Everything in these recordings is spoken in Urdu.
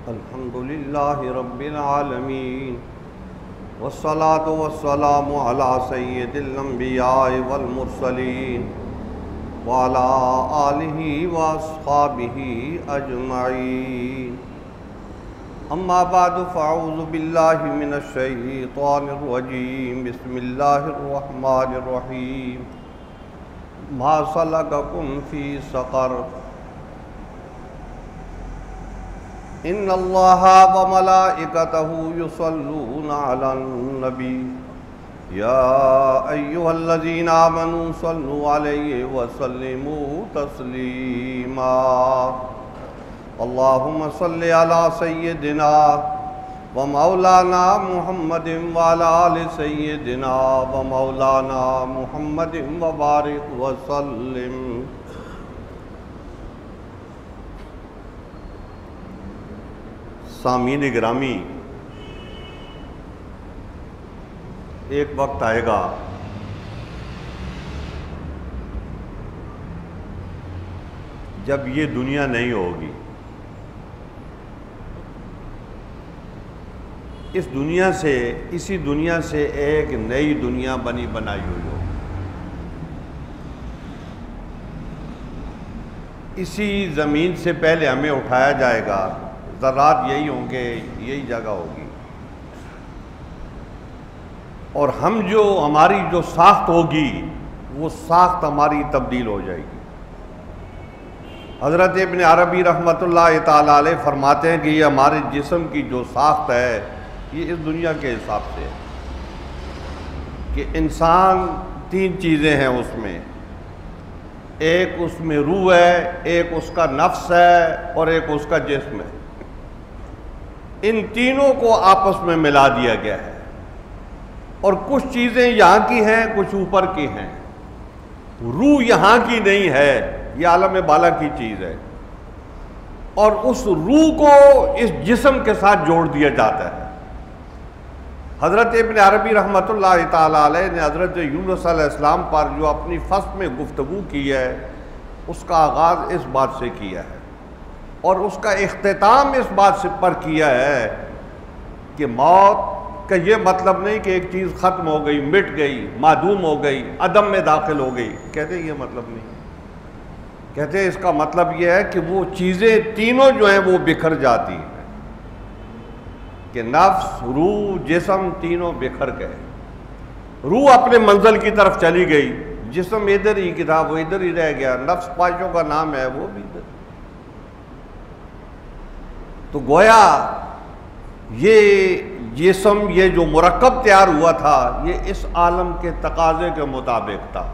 الحمد لله رب العالمين والصلاة والسلام على سيد الأنبياء والمرسلين وعلى آله وأصحابه أجمعين. أما بعد فأعوذ بالله من الشيطان الرجيم. بسم الله الرحمن الرحيم. ما سلككم في سقر ان اللہ وملائکتہ یصلون علی النبی یا ایہا الذین آمنوا صلوا علیہ وسلموا تسلیما. اللہم صل علی سیدنا ومولانا محمد وعلی آل سیدنا ومولانا محمد وبارک وسلم. سامعین گرامی، ایک وقت آئے گا جب یہ دنیا نہیں ہوگی. اسی دنیا سے ایک نئی دنیا بنائی ہوئی ہو. اسی زمین سے پہلے ہمیں اٹھایا جائے گا، ذرات یہی ہوں گے، یہی جگہ ہوگی، اور ہماری جو ساخت ہوگی وہ ساخت ہماری تبدیل ہو جائے گی. حضرت ابن عربی رحمۃ اللہ تعالی علیہ فرماتے ہیں کہ یہ ہمارے جسم کی جو ساخت ہے یہ اس دنیا کے حساب سے ہے کہ انسان تین چیزیں ہیں اس میں. ایک اس میں روح ہے، ایک اس کا نفس ہے، اور ایک اس کا جسم ہے. ان تینوں کو آپس میں ملا دیا گیا ہے، اور کچھ چیزیں یہاں کی ہیں، کچھ اوپر کی ہیں. روح یہاں کی نہیں ہے، یہ عالم بالا کی چیز ہے، اور اس روح کو اس جسم کے ساتھ جوڑ دیا جاتا ہے. حضرت ابن عربی رحمۃ اللہ تعالی علیہ نے حضرت یونس علیہ السلام پر جو اپنی فصل میں گفتگو کی ہے اس کا آغاز اس بات سے کیا ہے، اور اس کا اختتام اس بات سے پر کیا ہے کہ موت کا یہ مطلب نہیں کہ ایک چیز ختم ہو گئی، مٹ گئی، معدوم ہو گئی، عدم میں داخل ہو گئی. کہتے ہیں یہ مطلب نہیں. کہتے ہیں اس کا مطلب یہ ہے کہ وہ چیزیں تینوں جو ہیں وہ بکھر جاتی ہیں، کہ نفس، روح، جسم تینوں بکھر گئے. روح اپنے منزل کی طرف چلی گئی، جسم ادھر ہی کی تھا وہ ادھر ہی رہ گیا، نفس خواہشوں کا نام ہے وہ بھی ادھر. تو گویا یہ جسم، یہ جو مرکب تیار ہوا تھا یہ اس عالم کے تقاضے کے مطابق تھا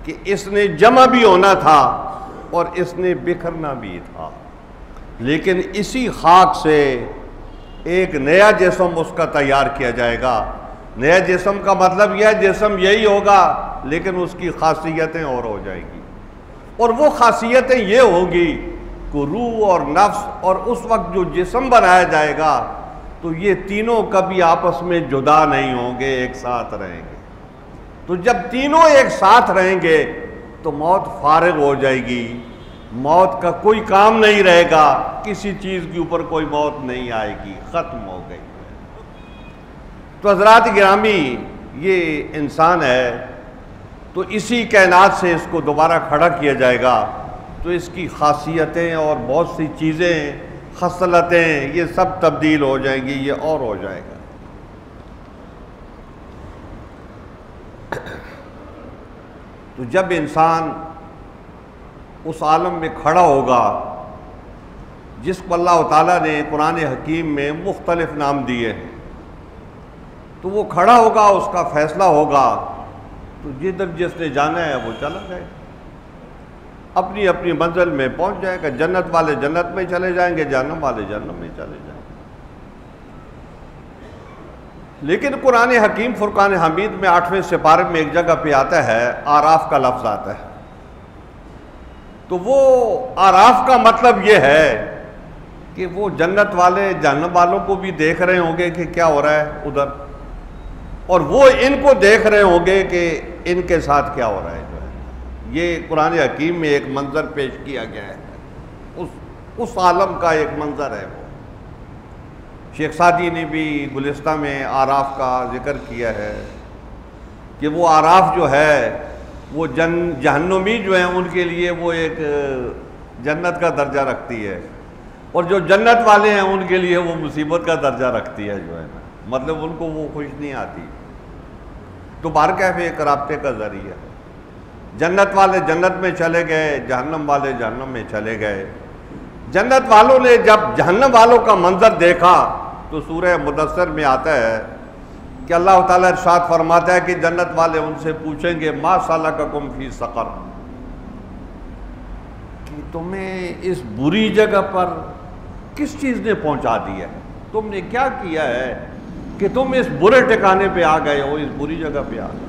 کہ اس نے جمع بھی ہونا تھا اور اس نے بکھرنا بھی تھا. لیکن اسی خاک سے ایک نیا جسم اس کا تیار کیا جائے گا. نیا جسم کا مطلب یہ ہے جسم یہی ہوگا لیکن اس کی خاصیتیں اور ہو جائیں گی، اور وہ خاصیتیں یہ ہوگی کہ روح اور نفس، اور اس وقت جو جسم بنایا جائے گا تو یہ تینوں کبھی آپس میں جدا نہیں ہوں گے، ایک ساتھ رہیں گے. تو جب تینوں ایک ساتھ رہیں گے تو موت فارغ ہو جائے گی، موت کا کوئی کام نہیں رہے گا، کسی چیز کے اوپر کوئی موت نہیں آئے گی، ختم ہو گئی. تو حضرات گرامی، یہ انسان ہے تو اسی کائنات سے اس کو دوبارہ کھڑا کیا جائے گا، تو اس کی خاصیتیں اور بہت سی چیزیں، خصلتیں، یہ سب تبدیل ہو جائیں گی، یہ اور ہو جائے گا. تو جب انسان اس عالم میں کھڑا ہوگا جس کو اللہ تعالیٰ نے قرآن حکیم میں مختلف نام دیے ہیں، تو وہ کھڑا ہوگا، اس کا فیصلہ ہوگا، تو جدھر جس نے جانا ہے وہ چلا جائے، اپنی اپنی منزل میں پہنچ جائے گا. جنت والے جنت میں چلے جائیں گے، جہنم والے جہنم میں چلے جائیں گے. لیکن قرآن حکیم فرقان حمید میں 8ویں سپارے میں ایک جگہ پہ آتا ہے، آراف کا لفظ آتا ہے. تو وہ آراف کا مطلب یہ ہے کہ وہ جنت والے جہنم والوں کو بھی دیکھ رہے ہوں گے کہ کیا ہو رہا ہے ادھر، اور وہ ان کو دیکھ رہے ہوں گے کہ ان کے ساتھ کیا ہو رہا ہے. جو ہے یہ قرآن حکیم میں ایک منظر پیش کیا گیا ہے، اس عالم کا ایک منظر ہے وہ. شیخ سعدی نے بھی گلستہ میں آراف کا ذکر کیا ہے کہ وہ آراف جو ہے وہ جہنمی جو ہیں ان کے لیے وہ ایک جنت کا درجہ رکھتی ہے، اور جو جنت والے ہیں ان کے لیے وہ مصیبت کا درجہ رکھتی ہے جو ہے نا، مطلب ان کو وہ خوش نہیں آتی۔ تو بارکیف ایک رابطے کا ذریعہ ہے، جنت والے جنت میں چلے گئے، جہنم والے جہنم میں چلے گئے۔ جنت والوں نے جب جہنم والوں کا منظر دیکھا تو سورہ مدثر میں آتا ہے کہ اللہ تعالیٰ ارشاد فرماتا ہے کہ جنت والے ان سے پوچھیں گے ما سلککم فی سقر، کہ تمہیں اس بری جگہ پر کس چیز نے پہنچا دیا ہے، تم نے کیا کیا ہے کہ تم اس برے ٹھکانے پہ آ گئے ہو، اس بری جگہ پہ آ گئے۔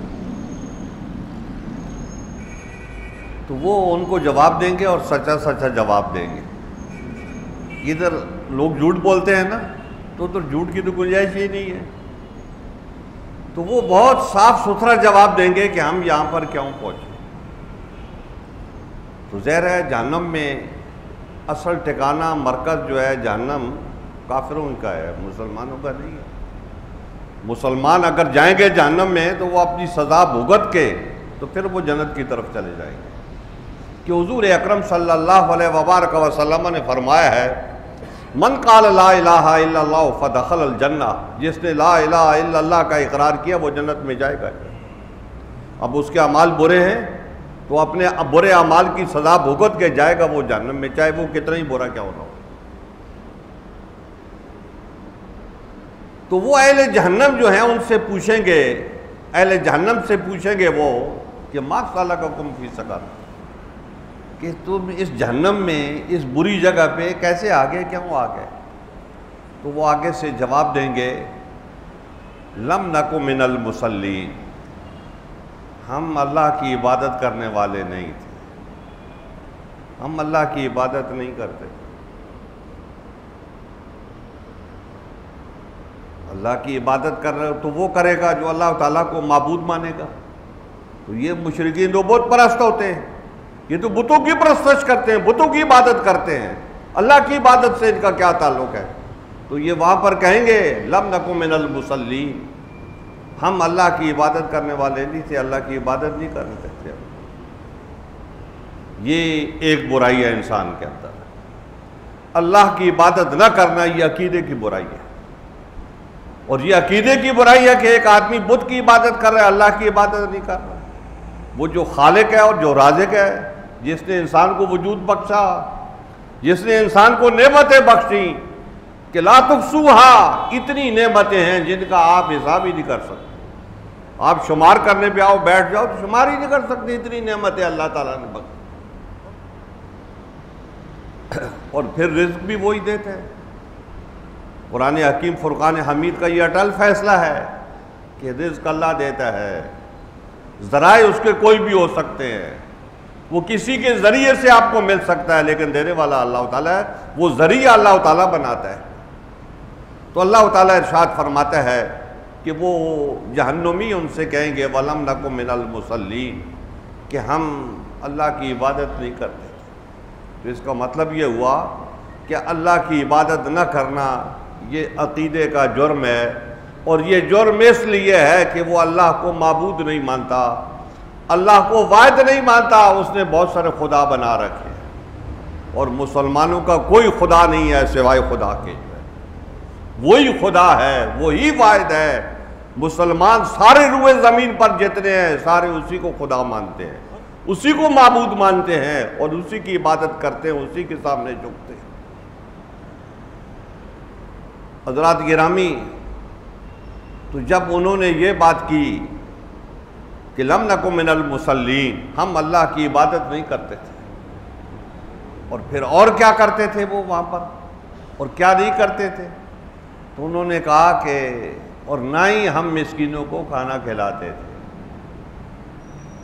تو وہ ان کو جواب دیں گے اور سچا سچا جواب دیں گے۔ ادھر لوگ جھوٹ بولتے ہیں نا، تو جھوٹ کی تو گنجائش ہی نہیں ہے، تو وہ بہت صاف ستھرا جواب دیں گے کہ ہم یہاں پر کیوں پہنچے۔ تو ظاہر ہے جہنم میں اصل ٹھکانہ مرکز جو ہے جہنم کافروں کا ہے، مسلمانوں کا نہیں ہے۔ مسلمان اگر جائیں گے جہنم میں تو وہ اپنی سزا بھگت کے تو پھر وہ جنت کی طرف چلے جائیں گے، کہ حضور اکرم صلی اللہ علیہ وبارک وسلم نے فرمایا ہے من قال لا الہ الا اللہ فدخل الجنہ، جس نے لا الہ الا اللہ کا اقرار کیا وہ جنت میں جائے گا۔ اب اس کے اعمال برے ہیں تو اپنے برے اعمال کی سزا بھگت کے جائے گا وہ جہنم میں، چاہے وہ کتنا ہی برا کیا ہونا ہو۔ تو وہ اہل جہنم جو ہیں ان سے پوچھیں گے، اہل جہنم سے پوچھیں گے وہ کہ ما سلککم فی سقر، کہ تم اس جہنم میں اس بری جگہ پہ کیسے آگے کیوں آگئے؟ تو وہ آگے سے جواب دیں گے لم نک من المصلین، ہم اللہ کی عبادت کرنے والے نہیں تھے، ہم اللہ کی عبادت نہیں کرتے۔ اللہ کی عبادت کر رہے تو وہ کرے گا جو اللہ تعالیٰ کو معبود مانے گا۔ تو یہ مشرکین تو بت پرست ہوتے ہیں، یہ تو بتوں کی پرستش کرتے ہیں، بتوں کی عبادت کرتے ہیں، اللہ کی عبادت سے ان کا کیا تعلق ہے؟ تو یہ وہاں پر کہیں گے لم نکو من المصلین، ہم اللہ کی عبادت کرنے والے نہیں تھے، اللہ کی عبادت نہیں کرتے تھے۔ یہ ایک برائی ہے انسان کے اندر، اللہ کی عبادت نہ کرنا، یہ عقیدے کی برائی ہے۔ اور یہ عقیدے کی برائی ہے کہ ایک آدمی بت کی عبادت کر رہا ہے، اللہ کی عبادت نہیں کر رہا۔ وہ جو خالق ہے اور جو رازق ہے، جس نے انسان کو وجود بخشا، جس نے انسان کو نعمتیں بخشی کہ لا تحصوہا، اتنی نعمتیں ہیں جن کا آپ حساب ہی نہیں کر سکتے۔ آپ شمار کرنے پہ آؤ بیٹھ جاؤ تو شمار ہی نہیں کر سکتے، اتنی نعمتیں اللہ تعالیٰ نے بخشی۔ اور پھر رزق بھی وہی دیتے ہیں۔ قرآن حکیم فرقان حمید کا یہ اٹل فیصلہ ہے کہ رزق اللہ دیتا ہے، ذرائع اس کے کوئی بھی ہو سکتے ہیں، وہ کسی کے ذریعے سے آپ کو مل سکتا ہے، لیکن دینے والا اللہ تعالیٰ ہے، وہ ذریعہ اللہ تعالیٰ بناتا ہے۔ تو اللہ تعالیٰ ارشاد فرماتا ہے کہ وہ جہنمی ان سے کہیں گے وَلَمْ نَكُ مِنَ الْمُصَلِّينَ، کہ ہم اللہ کی عبادت نہیں کرتے تھے۔ تو اس کا مطلب یہ ہوا کہ اللہ کی عبادت نہ کرنا یہ عقیدے کا جرم ہے، اور یہ جرم اس لیے ہے کہ وہ اللہ کو معبود نہیں مانتا، اللہ کو واحد نہیں مانتا، اس نے بہت سارے خدا بنا رکھے ہیں، اور مسلمانوں کا کوئی خدا نہیں ہے سوائے خدا کے، وہی خدا ہے، وہی واحد ہے۔ مسلمان سارے روئے زمین پر جتنے ہیں سارے اسی کو خدا مانتے ہیں، اسی کو معبود مانتے ہیں، اور اسی کی عبادت کرتے ہیں، اسی کے سامنے جھکتے ہیں۔ حضرات گرامی، تو جب انہوں نے یہ بات کی کہ لم نکو من المصلین، ہم اللہ کی عبادت نہیں کرتے تھے، اور پھر اور کیا کرتے تھے وہ وہاں پر، اور کیا نہیں کرتے تھے؟ تو انہوں نے کہا کہ اور نہ ہی ہم مسکینوں کو کھانا کھلاتے تھے،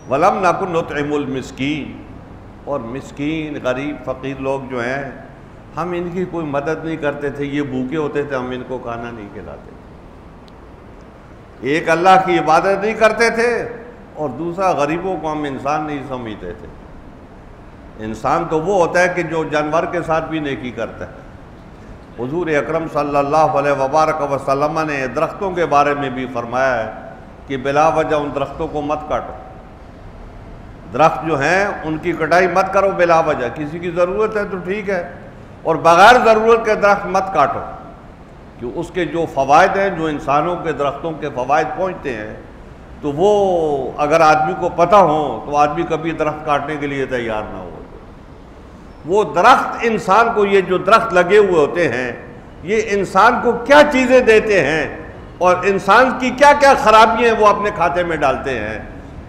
وَلَمْ نَكُنْ نُطْعِمُ الْمِسْكِينَ، اور مسکین غریب فقیر لوگ جو ہیں ہم ان کی کوئی مدد نہیں کرتے تھے، یہ بھوکے ہوتے تھے، ہم ان کو کھانا نہیں کھلاتے تھے۔ ایک اللہ کی عبادت نہیں کرتے تھے، اور دوسرا غریبوں کو ہم انسان نہیں سمجھتے تھے۔ انسان تو وہ ہوتا ہے کہ جو جانور کے ساتھ بھی نیکی کرتا ہے، حضور اکرم صلی اللہ علیہ وبارک وسلم نے درختوں کے بارے میں بھی فرمایا ہے کہ بلا وجہ ان درختوں کو مت کاٹو. درخت جو ہیں ان کی کٹائی مت کرو بلا وجہ، کسی کی ضرورت ہے تو ٹھیک ہے، اور بغیر ضرورت کے درخت مت کاٹو، کہ اس کے جو فوائد ہیں، جو انسانوں کے درختوں کے فوائد پہنچتے ہیں، تو وہ اگر آدمی کو پتہ ہو تو آدمی کبھی درخت کاٹنے کے لیے تیار نہ ہو. وہ درخت انسان کو، یہ جو درخت لگے ہوئے ہوتے ہیں، یہ انسان کو کیا چیزیں دیتے ہیں اور انسان کی کیا کیا خرابیاں وہ اپنے کھاتے میں ڈالتے ہیں،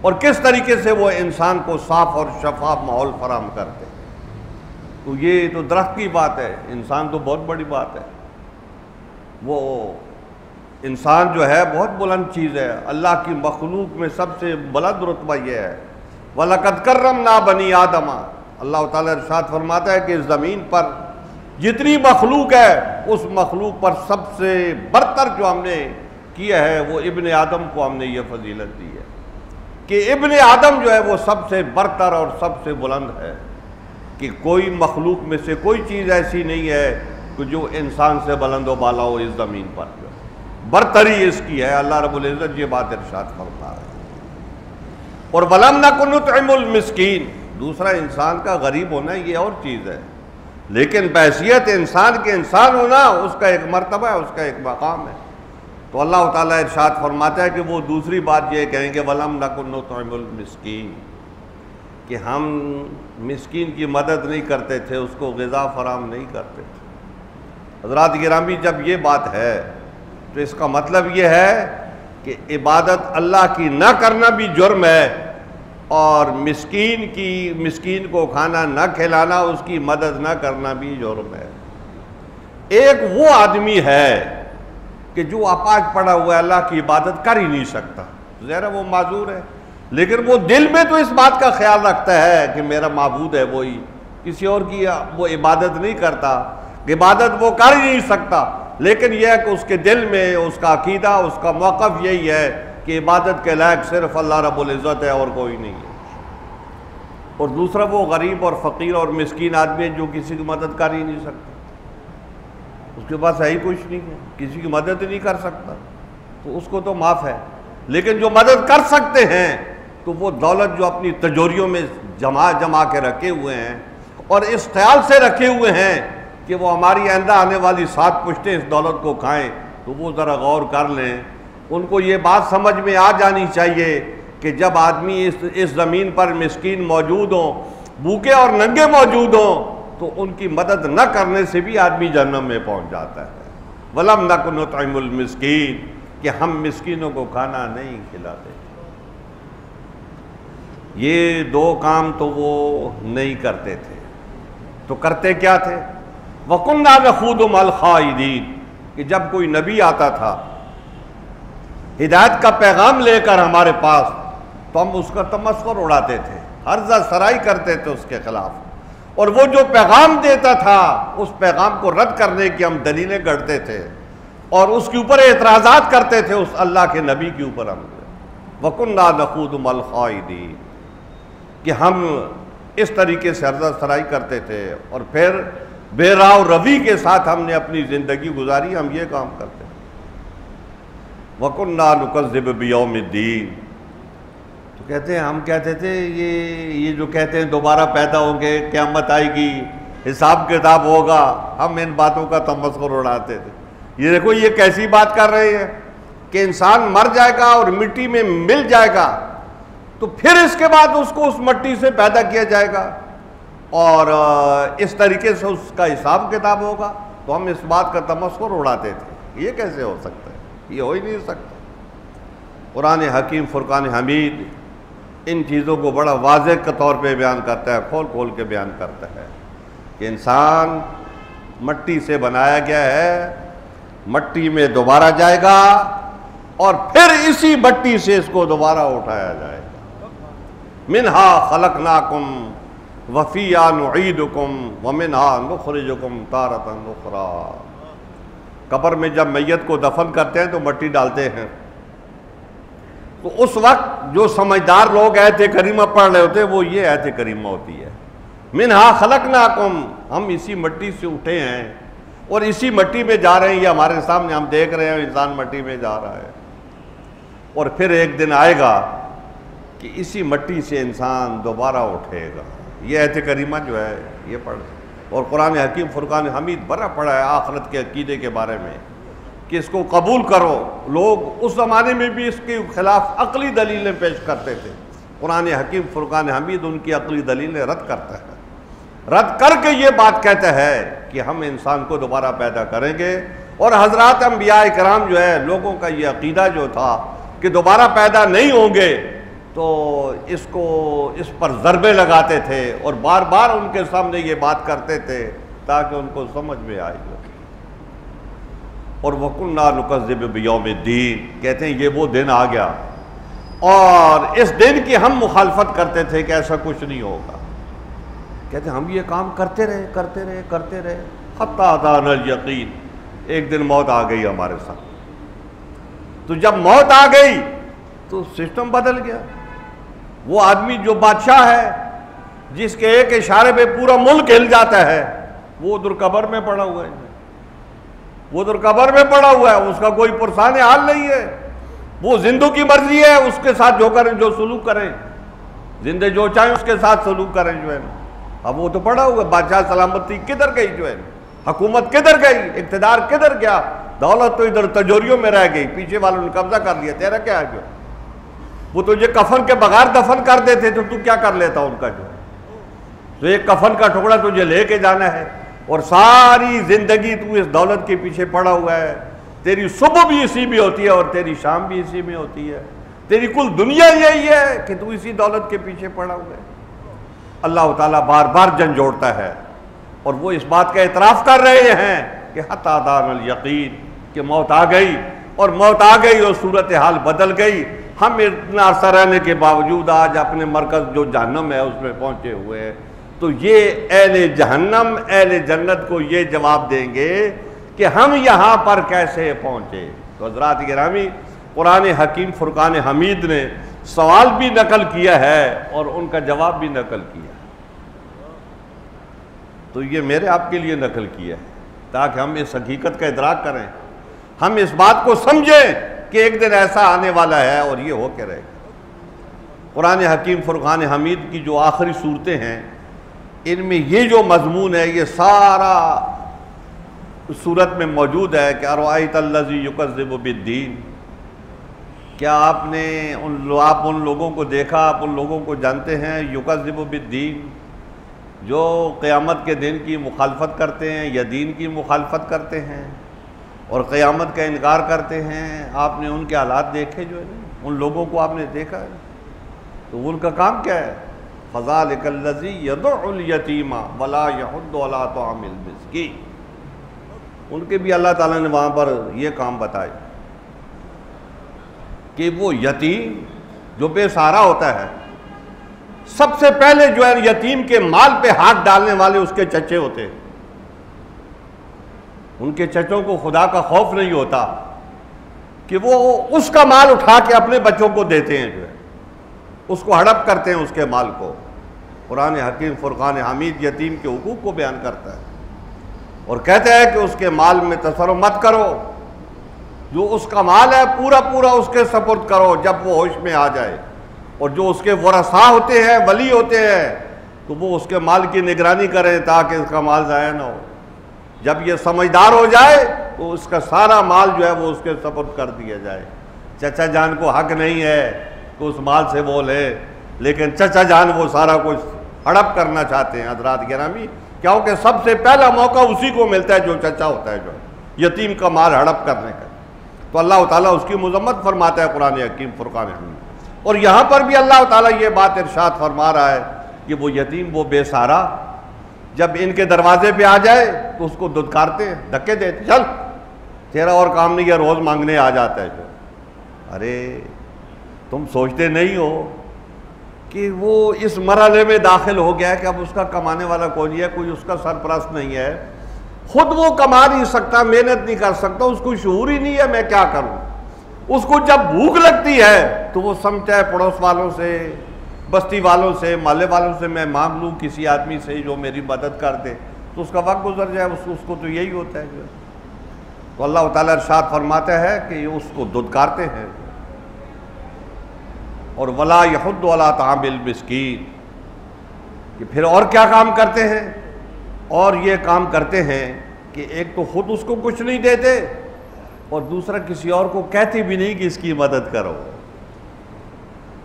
اور کس طریقے سے وہ انسان کو صاف اور شفاف ماحول فراہم کرتے ہیں. تو یہ تو درخت کی بات ہے، انسان تو بہت بڑی بات ہے. وہ انسان جو ہے بہت بلند چیز ہے، اللہ کی مخلوق میں سب سے بلند رتبہ یہ ہے. وَلَقَدْ كَرَّمْنَا بَنِي آدَمَ. اللہ تعالیٰ ارشاد فرماتا ہے کہ اس زمین پر جتنی مخلوق ہے، اس مخلوق پر سب سے برتر جو ہم نے کیا ہے وہ ابن آدم کو ہم نے یہ فضیلت دی ہے کہ ابن آدم جو ہے وہ سب سے برتر اور سب سے بلند ہے، کہ کوئی مخلوق میں سے کوئی چیز ایسی نہیں ہے کہ جو انسان سے بلند و بالا ہو. اس زمین پر جو برتری اس کی ہے. اللہ رب العزت یہ بات ارشاد فرما رہا ہے. اور وَلَمْ نَكُ نُطْعِمُ الْمِسْكِينَ. دوسرا انسان کا غریب ہونا یہ اور چیز ہے، لیکن بحیثیت انسان کے انسان ہونا اس کا ایک مرتبہ ہے، اس کا ایک مقام ہے. تو اللہ تعالیٰ ارشاد فرماتا ہے کہ وہ دوسری بات یہ کہیں گے وَلَمْ نَكُ نُطْعِمُ الْمِسْكِينَ، کہ ہم مسکین کی مدد نہیں کرتے تھے، اس کو غذا فراہم نہیں کرتے تھے. حضرات گرامی، جب یہ بات ہے تو اس کا مطلب یہ ہے کہ عبادت اللہ کی نہ کرنا بھی جرم ہے، اور مسکین کو کھانا نہ کھلانا، اس کی مدد نہ کرنا بھی جرم ہے. ایک وہ آدمی ہے کہ جو اپاہج پڑا ہوا ہے، اللہ کی عبادت کر ہی نہیں سکتا، ظاہر وہ معذور ہے، لیکن وہ دل میں تو اس بات کا خیال رکھتا ہے کہ میرا معبود ہے وہی، کسی اور کی وہ عبادت نہیں کرتا، عبادت وہ کر ہی نہیں سکتا. لیکن یہ ہے کہ اس کے دل میں اس کا عقیدہ، اس کا موقف یہی ہے کہ عبادت کے لائق صرف اللہ رب العزت ہے اور کوئی نہیں ہے. اور دوسرا وہ غریب اور فقیر اور مسکین آدمی ہے جو کسی کی مدد کر ہی نہیں سکتا، اس کے پاس ہے ہی کچھ نہیں ہے، کسی کی مدد نہیں کر سکتا، تو اس کو تو معاف ہے. لیکن جو مدد کر سکتے ہیں تو وہ دولت جو اپنی تجوریوں میں جمع کے رکھے ہوئے ہیں، اور اس خیال سے رکھے ہوئے ہیں کہ وہ ہماری آئندہ آنے والی 7 پشتیں اس دولت کو کھائیں، تو وہ ذرا غور کر لیں. ان کو یہ بات سمجھ میں آ جانی چاہیے کہ جب آدمی اس زمین پر مسکین موجود ہوں، بھوکے اور ننگے موجود ہوں، تو ان کی مدد نہ کرنے سے بھی آدمی جہنم میں پہنچ جاتا ہے. وَلَمْ نَكُ نُطْعِمُ الْمِسْكِينَ، کہ ہم مسکینوں کو کھانا نہیں کھلاتے. یہ 2 کام تو وہ نہیں کرتے تھے، تو کرتے کیا تھے؟ وَكُنَّا نَخُوضُ مَعَ الْخَائِضِينَ، کہ جب کوئی نبی آتا تھا ہدایت کا پیغام لے کر ہمارے پاس، تو ہم اس کا تمسخر اڑاتے تھے، ہرزہ سرائی کرتے تھے اس کے خلاف، اور وہ جو پیغام دیتا تھا اس پیغام کو رد کرنے کی ہم دلیلیں گڑھتے تھے اور اس کے اوپر اعتراضات کرتے تھے اس اللہ کے نبی کے اوپر. ہم وَكُنَّا نَخُوضُ مَعَ الْخَائِضِينَ، کہ ہم اس طریقے سے ہرزہ سرائی کرتے تھے اور پھر بے راہ روی کے ساتھ ہم نے اپنی زندگی گزاری. ہم یہ کام کرتے ہیں. وَكُنَّا نُكَذِّبُ بِيَوْمِ الدِّينِ، تو کہتے ہیں ہم کہتے تھے یہ جو کہتے ہیں دوبارہ پیدا ہوں گے، قیامت آئے گی، حساب کتاب ہوگا، ہم ان باتوں کا تمسخر اڑاتے تھے. یہ دیکھو یہ کیسی بات کر رہے ہیں کہ انسان مر جائے گا اور مٹی میں مل جائے گا، تو پھر اس کے بعد اس کو اس مٹی سے پیدا کیا جائے گا اور اس طریقے سے اس کا حساب کتاب ہوگا. تو ہم اس بات کا تمسخر اڑاتے تھے. یہ کیسے ہو سکتا ہے؟ یہ ہو ہی نہیں سکتا. قرآن حکیم فرقان حمید ان چیزوں کو بڑا واضح کے طور پہ بیان کرتا ہے، کھول کھول کے بیان کرتا ہے کہ انسان مٹی سے بنایا گیا ہے، مٹی میں دوبارہ جائے گا اور پھر اسی مٹی سے اس کو دوبارہ اٹھایا جائے گا. منہا خلقناکم وفیہا نعیدکم ومنہا نخرجکم تارۃ اخری. قبر میں جب میت کو دفن کرتے ہیں تو مٹی ڈالتے ہیں، تو اس وقت جو سمجھدار لوگ آیت کریمہ پڑھ رہے ہوتے ہیں وہ یہ آیت کریمہ ہوتی ہے، منہا خلقناکم، ہم اسی مٹی سے اٹھے ہیں، اور اسی مٹی میں جا رہے ہیں. یہ ہمارے سامنے ہم دیکھ رہے ہیں انسان مٹی میں جا رہا ہے, اور پھر ایک دن آئے گا کہ اسی مٹی سے انسان دوبارہ اٹھے گا. یہ آیت کریمہ جو ہے یہ پڑھ, اور قرآن حکیم فرقان حمید بڑا پڑھا ہے آخرت کے عقیدے کے بارے میں کہ اس کو قبول کرو. لوگ اس زمانے میں بھی اس کے خلاف عقلی دلیلیں پیش کرتے تھے. قرآن حکیم فرقان حمید ان کی عقلی دلیلیں رد کرتا ہے, رد کر کے یہ بات کہتا ہے کہ ہم انسان کو دوبارہ پیدا کریں گے. اور حضرات انبیاء کرام جو ہے لوگوں کا یہ عقیدہ جو تھا کہ دوبارہ پیدا نہیں ہوں گے, تو اس پر ضربے لگاتے تھے اور بار بار ان کے سامنے یہ بات کرتے تھے تاکہ ان کو سمجھ میں آئے. اور وَكُنَّا نُكَذِّبُ بِيَوْمِ الدِّينِ, کہتے ہیں یہ وہ دن آ گیا اور اس دن کی ہم مخالفت کرتے تھے کہ ایسا کچھ نہیں ہوگا. کہتے ہیں ہم یہ کام کرتے رہے حَتَّى أَتَانَا الْيَقِينُ. ایک دن موت آ گئی ہمارے ساتھ. تو جب موت آ گئی تو سسٹم بدل گیا. وہ آدمی جو بادشاہ ہے جس کے ایک اشارے پہ پورا ملک ہل جاتا ہے, وہ ادھر قبر میں پڑا ہوا ہے, اس کا کوئی پرسان حال نہیں ہے. وہ زندوں کی مرضی ہے, اس کے ساتھ جو کریں, جو سلوک کریں, زندے جو چاہیں اس کے ساتھ سلوک کریں جو ہے. اب وہ تو پڑا ہوا ہے. بادشاہ سلامتی کدھر گئی جو ہے, حکومت کدھر گئی, اقتدار کدھر گیا, دولت تو ادھر تجوریوں میں رہ گئی, پیچھے والوں نے قبضہ کر لیا. تیرا کیا ہے جو, وہ تجھے کفن کے بغیر دفن کر دیتے تو کیا کر لیتا ان کا جو ہے. تو ایک کفن کا ٹکڑا تجھے لے کے جانا ہے اور ساری زندگی تو اس دولت کے پیچھے پڑا ہوا ہے. تیری صبح بھی اسی میں ہوتی ہے اور تیری شام بھی اسی میں ہوتی ہے. تیری کل دنیا یہی ہے کہ تو اسی دولت کے پیچھے پڑا ہوا ہے. اللہ تعالیٰ بار بار جھنجھوڑتا ہے اور وہ اس بات کا اعتراف کر رہے ہیں کہ حتی اتانا الیقین, کہ موت آ گئی, اور موت آ گئی اور صورتحال بدل گئی. ہم اتنا عرصہ رہنے کے باوجود آج اپنے مرکز جو جہنم ہے اس میں پہنچے ہوئے ہیں. تو یہ اہل جہنم اہل جنت کو یہ جواب دیں گے کہ ہم یہاں پر کیسے پہنچے. تو حضرات گرامی, قرآن حکیم فرقان حمید نے سوال بھی نقل کیا ہے اور ان کا جواب بھی نقل کیا. تو یہ میرے آپ کے لیے نقل کیا ہے تاکہ ہم اس حقیقت کا ادراک کریں, ہم اس بات کو سمجھیں کہ ایک دن ایسا آنے والا ہے اور یہ ہو کے رہے گا. قرآن حکیم فرقان حمید کی جو آخری صورتیں ہیں ان میں یہ جو مضمون ہے یہ سارا صورت میں موجود ہے کہ ارأیت الذی یکذب بالدین, کیا آپ ان لوگوں کو دیکھا, آپ ان لوگوں کو جانتے ہیں یکذب بالدین, جو قیامت کے دن کی مخالفت کرتے ہیں یا دین کی مخالفت کرتے ہیں اور قیامت کا انکار کرتے ہیں. آپ نے ان کے حالات دیکھے جو ہے نا, ان لوگوں کو آپ نے دیکھا ہے, تو ان کا کام کیا ہے, فَذَلِكَ الَّذِي يَدُعُّ الْيَتِيمَ وَلَا يَحُضُّ عَلَىٰ طَعَامِ الْمِسْكِينِ. ان کے بھی اللہ تعالیٰ نے وہاں پر یہ کام بتائے کہ وہ یتیم جو بے سہارا ہوتا ہے, سب سے پہلے جو ہے یتیم کے مال پہ ہاتھ ڈالنے والے اس کے چچے ہوتے ہیں. ان کے چچوں کو خدا کا خوف نہیں ہوتا کہ وہ اس کا مال اٹھا کے اپنے بچوں کو دیتے ہیں, جو ہے اس کو ہڑپ کرتے ہیں اس کے مال کو. قرآن حکیم فرقان حمید یتیم کے حقوق کو بیان کرتا ہے اور کہتا ہے کہ اس کے مال میں تصرف مت کرو, جو اس کا مال ہے پورا پورا اس کے سپرد کرو جب وہ ہوش میں آ جائے. اور جو اس کے ورثاء ہوتے ہیں, ولی ہوتے ہیں, تو وہ اس کے مال کی نگرانی کریں تاکہ اس کا مال ضائع نہ ہو. جب یہ سمجھدار ہو جائے تو اس کا سارا مال جو ہے وہ اس کے سپرد کر دیا جائے. چچا جان کو حق نہیں ہے کہ اس مال سے وہ لے, لیکن چچا جان وہ سارا کچھ ہڑپ کرنا چاہتے ہیں. حضرات گرامی, کیونکہ سب سے پہلا موقع اسی کو ملتا ہے جو چچا ہوتا ہے, جو یتیم کا مال ہڑپ کرنے کا. تو اللہ تعالیٰ اس کی مذمت فرماتا ہے قرآن حکیم فرقان حمید. اور یہاں پر بھی اللہ تعالیٰ یہ بات ارشاد فرما رہا ہے کہ وہ یتیم, وہ بے سہارا, جب ان کے دروازے پہ آ جائے تو اس کو دھتکارتے ہیں, دھکے دیتے, چل تیرا اور کام نہیں ہے, روز مانگنے آ جاتا ہے. جو ارے تم سوچتے نہیں ہو کہ وہ اس مرحلے میں داخل ہو گیا ہے کہ اب اس کا کمانے والا کوئی نہیں ہے, کوئی اس کا سرپرست نہیں ہے, خود وہ کما نہیں سکتا, محنت نہیں کر سکتا, اس کو شعور ہی نہیں ہے میں کیا کروں. اس کو جب بھوک لگتی ہے تو وہ سمجھتا ہے پڑوس والوں سے, بستی والوں سے, محلے والوں سے میں مانگ لوں کسی آدمی سے جو میری مدد کر دے. تو اس کا وقت گزر جائے، اس کو تو یہی ہوتا ہے جو ہے۔ تو اللہ تعالیٰ ارشاد فرماتا ہے کہ یہ اس کو دھتکارتے ہیں۔ اور ولا یحض علی طعام المسکین، کہ پھر اور کیا کام کرتے ہیں؟ اور یہ کام کرتے ہیں کہ ایک تو خود اس کو کچھ نہیں دیتے، اور دوسرا کسی اور کو کہتے بھی نہیں کہ اس کی مدد کرو۔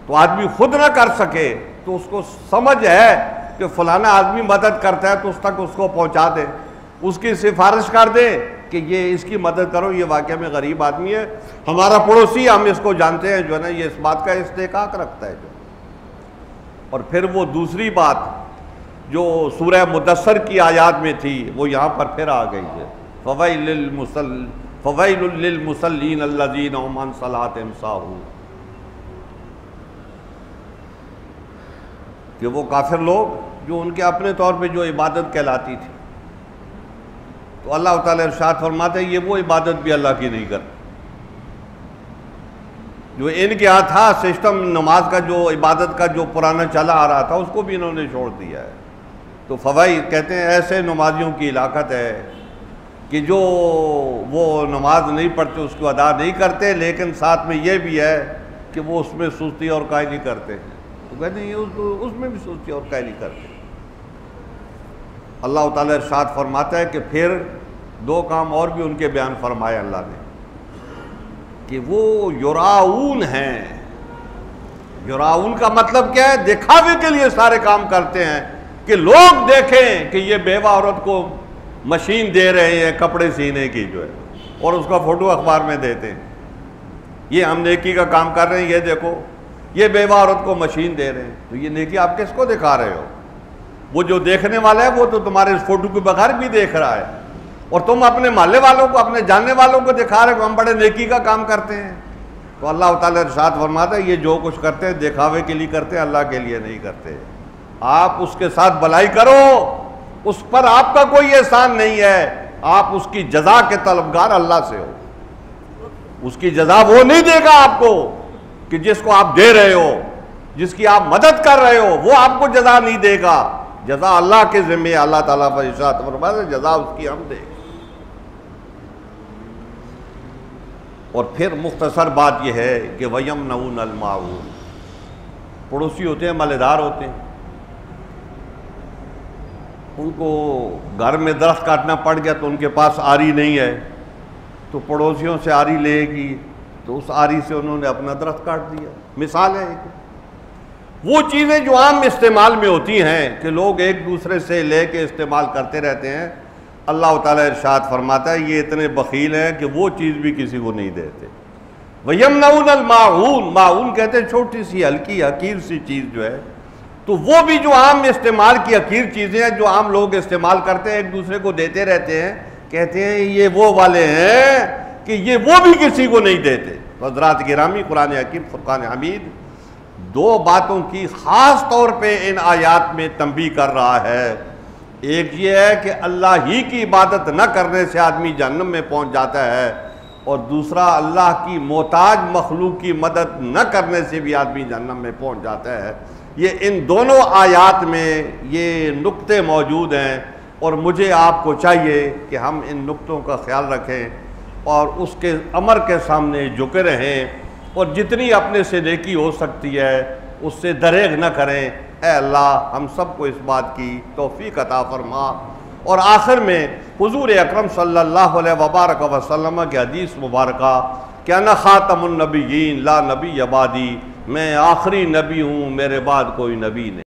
تو آدمی خود نہ کر سکے تو اس کو سمجھ ہے کہ فلانا آدمی مدد کرتا ہے تو اس تک اس کو پہنچا دے، اس کی سفارش کر دے کہ یہ اس کی مدد کرو، یہ واقعہ میں غریب آدمی ہے، ہمارا پڑوسی، ہم اس کو جانتے ہیں جو ہے نا، یہ اس بات کا استحقاق رکھتا ہے جو۔ اور پھر وہ دوسری بات جو سورہ مدثر کی آیات میں تھی وہ یہاں پر پھر آ گئی ہے، فویل للمصلین الذین هم عن صلاتهم ساہون، کہ وہ کافر لوگ جو ان کے اپنے طور پہ جو عبادت کہلاتی تھی، تو اللہ تعالیٰ ارشاد فرماتے ہیں یہ وہ عبادت بھی اللہ کی نہیں کرتے جو ان کے ہاں تھا سسٹم نماز کا، جو عبادت کا جو پرانا چلا آ رہا تھا اس کو بھی انہوں نے چھوڑ دیا ہے۔ تو فوائد کہتے ہیں ایسے نمازیوں کی ہلاکت ہے کہ جو وہ نماز نہیں پڑھتے، اس کو ادا نہیں کرتے، لیکن ساتھ میں یہ بھی ہے کہ وہ اس میں سستی اور قائلی کرتے ہیں۔ تو کہتے ہیں اس میں بھی سستی اور قائلی کرتے ہیں۔ اللہ تعالیٰ ارشاد فرماتا ہے کہ پھر دو کام اور بھی ان کے بیان فرمائے اللہ نے، کہ وہ یراؤن ہیں۔ یراؤن کا مطلب کیا ہے؟ دکھاوے کے لیے سارے کام کرتے ہیں کہ لوگ دیکھیں کہ یہ بیوہ عورت کو مشین دے رہے ہیں کپڑے سینے کی جو ہے، اور اس کا فوٹو اخبار میں دیتے ہیں، یہ ہم نیکی کا کام کر رہے ہیں، یہ دیکھو یہ بیوہ عورت کو مشین دے رہے ہیں۔ تو یہ نیکی آپ کس کو دکھا رہے ہو؟ وہ جو دیکھنے والا ہے وہ تو تمہارے اس فوٹو کے بغیر بھی دیکھ رہا ہے، اور تم اپنے محلے والوں کو، اپنے جاننے والوں کو دکھا رہے ہو ہم بڑے نیکی کا کام کرتے ہیں۔ تو اللہ تعالیٰ ارشاد فرماتا ہے یہ جو کچھ کرتے ہیں دکھاوے کے لیے کرتے ہیں، اللہ کے لیے نہیں کرتے۔ آپ اس کے ساتھ بھلائی کرو، اس پر آپ کا کوئی احسان نہیں ہے، آپ اس کی جزا کے طلبگار اللہ سے ہو۔ اس کی جزا وہ نہیں دے گا آپ کو کہ جس کو آپ دے رہے ہو، جس کی آپ مدد کر رہے ہو، وہ آپ کو جزا نہیں دے گا، جزا اللہ کے ذمہ، اللہ تعالیٰ پر ارشاد فرماتا ہے جزا اس کی ہم دے گا۔ اور پھر مختصر بات یہ ہے کہ وَيَمْنَعُونَ الْمَاعُونَ، پڑوسی ہوتے ہیں، مالدار ہوتے ہیں، ان کو گھر میں درخت کاٹنا پڑ گیا تو ان کے پاس آری نہیں ہے، تو پڑوسیوں سے آری لے گی، تو اس آری سے انہوں نے اپنا درخت کاٹ دیا۔ مثال ہے وہ چیزیں جو عام استعمال میں ہوتی ہیں کہ لوگ ایک دوسرے سے لے کے استعمال کرتے رہتے ہیں، اللہ تعالیٰ ارشاد فرماتا ہے یہ اتنے بخیل ہیں کہ وہ چیز بھی کسی کو نہیں دیتے۔ وَيَمْنَعُونَ الْمَاعُونَ، ماعون کہتے ہیں چھوٹی سی ہلکی حقیر سی چیز جو ہے، تو وہ بھی جو عام استعمال کی حقیر چیزیں ہیں جو عام لوگ استعمال کرتے ہیں، ایک دوسرے کو دیتے رہتے ہیں، کہتے ہیں یہ وہ والے ہیں کہ یہ وہ بھی کسی کو نہیں دیتے۔ حضرات گرامی، قرآن حکیم فرقان حمید دو باتوں کی خاص طور پہ ان آیات میں تنبیہ کر رہا ہے۔ ایک یہ ہے کہ اللہ ہی کی عبادت نہ کرنے سے آدمی جہنم میں پہنچ جاتا ہے، اور دوسرا اللہ کی محتاج مخلوق کی مدد نہ کرنے سے بھی آدمی جہنم میں پہنچ جاتا ہے۔ یہ ان دونوں آیات میں یہ نقطے موجود ہیں، اور مجھے آپ کو چاہیے کہ ہم ان نقطوں کا خیال رکھیں اور اس کے امر کے سامنے جھکے رہیں، اور جتنی اپنے سے نیکی ہو سکتی ہے اس سے دریغ نہ کریں۔ اے اللہ ہم سب کو اس بات کی توفیق عطا فرما۔ اور آخر میں حضور اکرم صلی اللہ علیہ وبارک وسلم کی حدیث مبارکہ کہ انا خاتم النبیین لا نبی بعدی، میں آخری نبی ہوں، میرے بعد کوئی نبی نہیں۔